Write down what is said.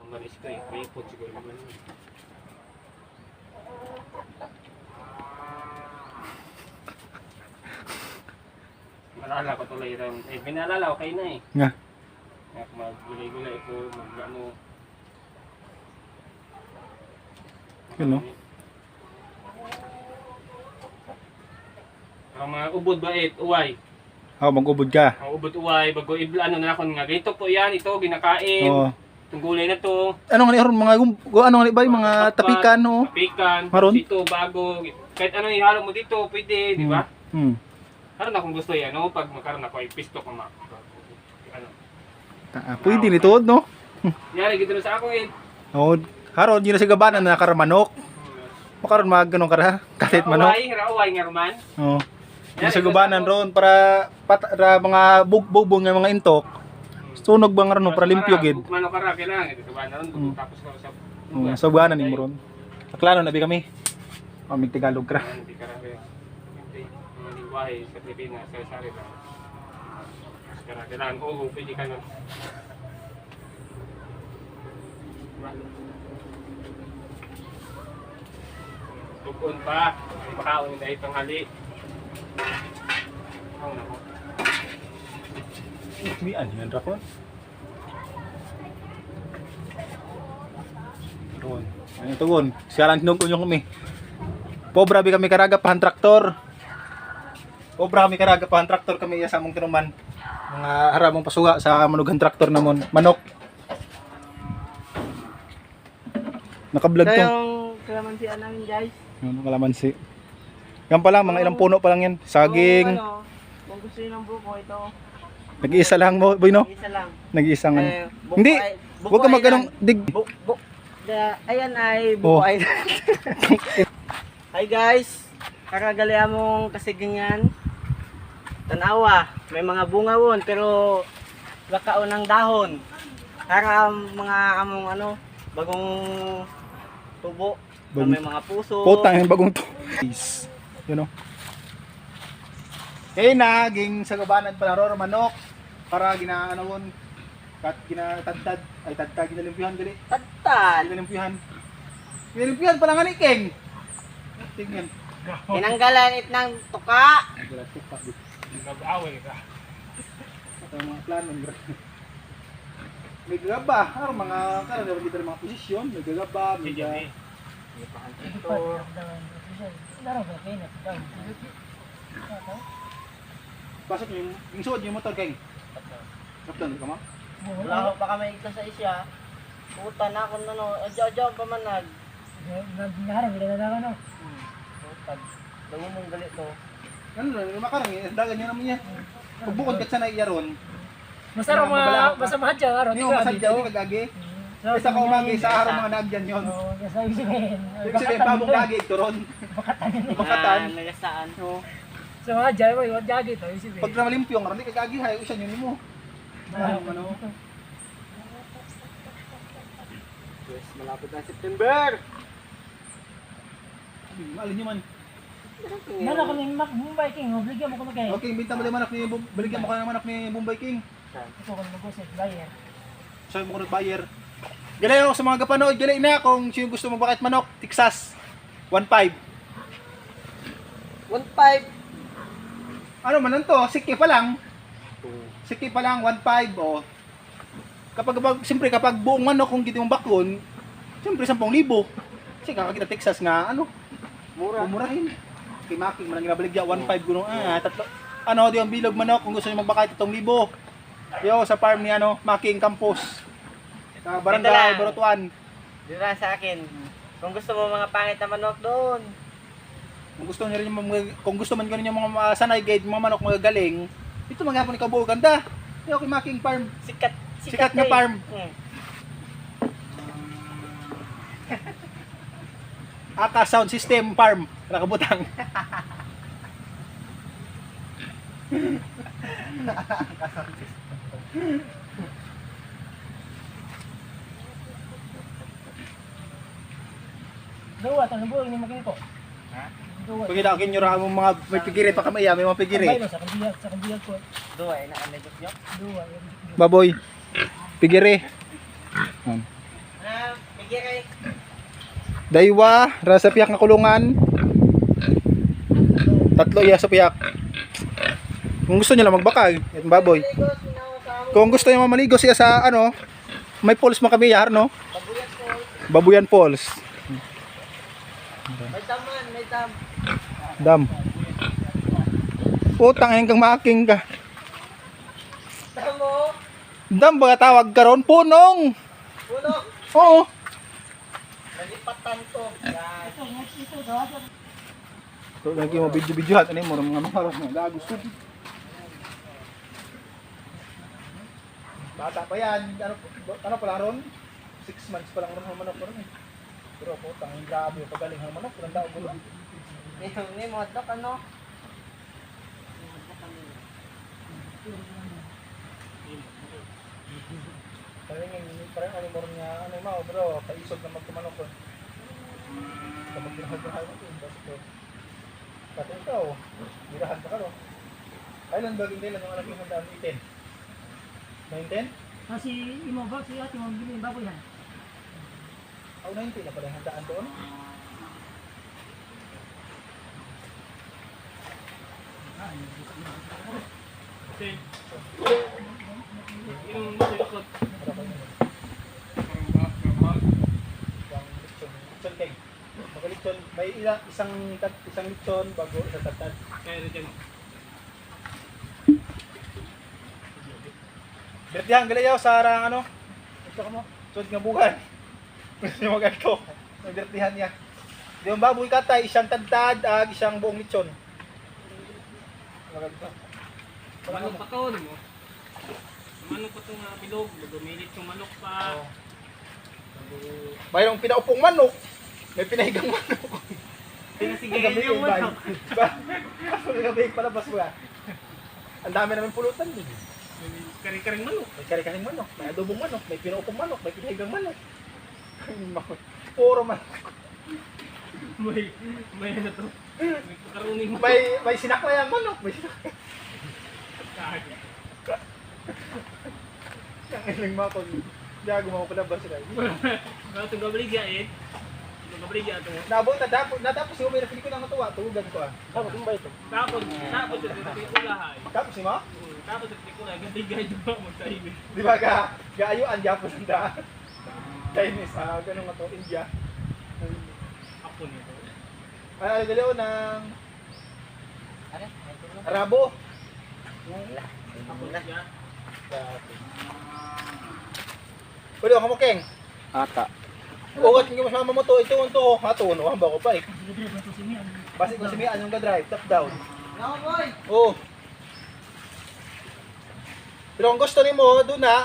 Ang manis ko eh. May ipot siguro naman. Malala ko tuloy rin. Eh, binalala ko kayo na eh. Nga. Maggulay-gulay ko, mag-ano. Yun no? Ang mga ubod ba uway. Mag-ubod ka. Ang ubod uway, bago ano na ako nga. Ganito po yan, ito, ginakain. Oo. Itong gulay na to. Ano nga ni Aron mga ano nga ni ba yung mga tapikan no? Tapikan, Maron? ito, bago. Kahit ano ihalo mo dito, pwede, di ba? Karon akong gusto yan, no? Pag magkaroon ako ay pistok na ano. Pwede nito no? Yari, gito na sa ako eh. Oo. Haron yun na sa gabanan na karamanok. Makaroon mga ganun kara, kahit manok. Raaway nga roman. Oo. Yun sa gabanan ron para mga bugbong nga mga intok. Sunog ba nga ron para limpyo gid. Manok kara kailangan ito ba na ron tapos ka sa Sa gabanan ni mo ron. Aklano na bi kami. Pamig Tagalog kra. Hindi kara kaya. Hindi lingwahe sa Pilipinas sa sari lang. Kara kailangan oo, pwede ka na. Tukon pa, makaon na itong hali. Ang nako. Mian yan ra kon. Ron. Ano tugon? Siaran nung kunyo kami. Pobra bi kami karaga pahan traktor. Pobra kami karaga pahan traktor kami iya sa among tinuman. Mga haramong pasuga sa manugan traktor namon. Manok. Naka-vlog to. Yung kalamansian namin guys. Ano kalamansi. Yan pa lang, mga ilang puno pa lang yan. Saging. Kung gusto nyo ng buko, ito. Nag-iisa lang mo, boy no? Isa lang. Nag-iisang ano. Buko Hindi. ay- buko Huwag ka ay magganong dig. Ayan ay buko Oh. ay. Hi guys. Kakagalian mong kasigingan. Tanawa. May mga bunga won pero lakaon ng dahon. Para mga among ano, bagong tubo. Na may mga puso. Putang yung bagong to. You know. Eh naging sa gabanan pala ro manok para ginaanawon kat ginatadtad ay tadtad ginalimpyuhan gali. Tatan. Ginalimpyuhan. Ginalimpyuhan pala nga ni King. Tingnan. Tinanggalan it ng tuka. Nag-away ka. Ito yung mga plano. May gagaba. Ano mga karon dito mga posisyon, may gagaba, may Sige. Pasok yung suod yung motor King. Kaptan ka mo? Wala ko pa kami ito sa isya. Puta na ako no. Adyo pa man nag. Nagharang gila na ano. Puta. Dago mong galit to. Ano lang, makarang eh, dagan niya naman yan. Pagbukod ka sa naiyaron, Masarap basta mahadya araw. hindi mo masadya, hindi kagagi. Isa ka umagi sa araw mga nagyan yun. Oo, kasi sabihin. Ibig sabihin, pabong gagi, turon. Makatan. Nagasaan. No. So mahadya, wag jagi to, isipin. Pag namalimpyo, hindi kagagi, hayo isa yun mo. Ano? Yes, malapit na September. Alin nyo man. Mana ko ng Mumbai King, obligyan mo ko magkaya. Okay, binta mo yung manak ni, baligyan mo ka ng manak ni Bombay King. Ito ko mag-usap, buyer. Sabi mo ko nag-buyer. Galay ako sa mga kapanood, galay na kung sino gusto mo bakit manok, Texas. 1.5. 1.5. Ano man to, siki pa lang. Siki pa lang, 1.5 o. Siyempre kapag buong manok kung giti mong bakon, siyempre 10,000. Kasi kakakita Texas nga, ano, murahin. Kay Making, manang ginabaligya, 1.5 gulong, tatlo. Ano, di ang bilog manok, kung gusto nyo magbakay 3,000. Yo, sa farm ni, ano, Making Campus. Sa Barangay Barutuan. Dito na sa akin. Kung gusto mo mga pangit na manok doon. Kung gusto niyo rin yung kung gusto man ganun yung mga sanay guide, mga manok magagaling, ito maghapon ikaw buo ganda. Yo, kay Making Farm. Sikat na farm. Aka Sound System Farm. Nakabutang. Duwa, tanong buhay ni Making ko. Ha? Duwa. Pag inakin nyo mga may pigiri pa kami, may mga pigiri. Sa kabiyag ko. Duwa, nakanagos nyo. Duwa. Baboy. Pigiri. Bigyan kay. Daywa, rasa piyak nga kulungan. 3 iya sa piyak. Kung gusto niyo lang magbakal, itong baboy. Kung gusto niyo mamaligo siya sa ano, may falls man kami yar, no? Babuyan Falls. May taman, may tam. Dam. Putang hanggang making ka. Tamo. Dam ba tawag karon punong? Uno. Oo. Nalipatan to. Yan. Ito, daw. So lagi mo video-videohan ano mo mga mga gagusto. Bata pa yan. Ano pa lang ron? 6 months pa lang ron ang manok ron eh. Pero putang grabe yung pagaling ng manok, ilang taon gulo. Ni mo dok ano? Parang ano mo rin nga ano mo bro, kaisog na magkumanok ron. Kapag ginahal-gahal mo ito, basta pati ikaw, birahan pa ka ron. Kailan baging nila nung anak yung handaan 18? 19? Kasi imo ba si ate mo bili baboy yan. Ako 19 na pala yung handaan doon. Kasi, yung silikot, Para pa yun. Yung litson cake. Magalitson, may isang litson bago sa tatad. kaya rin dyan. Bertihan, galayaw sa arang ano? Ito ka mo, sud nga bugan. Gusto nyo mag-alto. May bertihan niya. Di yung baboy katay, isang tadtad, isang buong litson. Magagito. Manok pa to, di mo? Manok pa to nga bilog, gumilit yung manok pa. Mayroong pinaupong manok, may pinahigang manok. Pinasigayin yung manok. Ako nagabig palabas mo yan. Ang dami namin pulutan din. Kari-karing manok. May kari-karing manok, may adobong manok, may pinaupong manok, may pinahigang manok. Puro manok. May ano to. May pakaruning mo. May sinaklayang manok, may sinaklayang. Ang ilang mga kung diago mo palabas sila. Kaya itong gabaligya eh. Itong gabaligya ito. Nabot, natapos yung may pelikula ng tuwa, tugan ko ah. Tapos yung ba ito? Tapos yung pelikula hay. Tapos si mo? Tapos yung pelikula, gabaligya ito ba magsahibi. Di ba gaayuan Japon ang daan? Chinese, ganun nga to, India. Ako nito. Ay, galaw ng Ano? Arabo. Ako na. Pwede ako mo, Keng. Ata. Ugat nga masama mo to, ito hato, no, hamba ko pa eh. Hindi ba to si Mian? Basi ko simian yung ka-drive, top down. No boy. Oo. Pero kung gusto ni mo, doon na,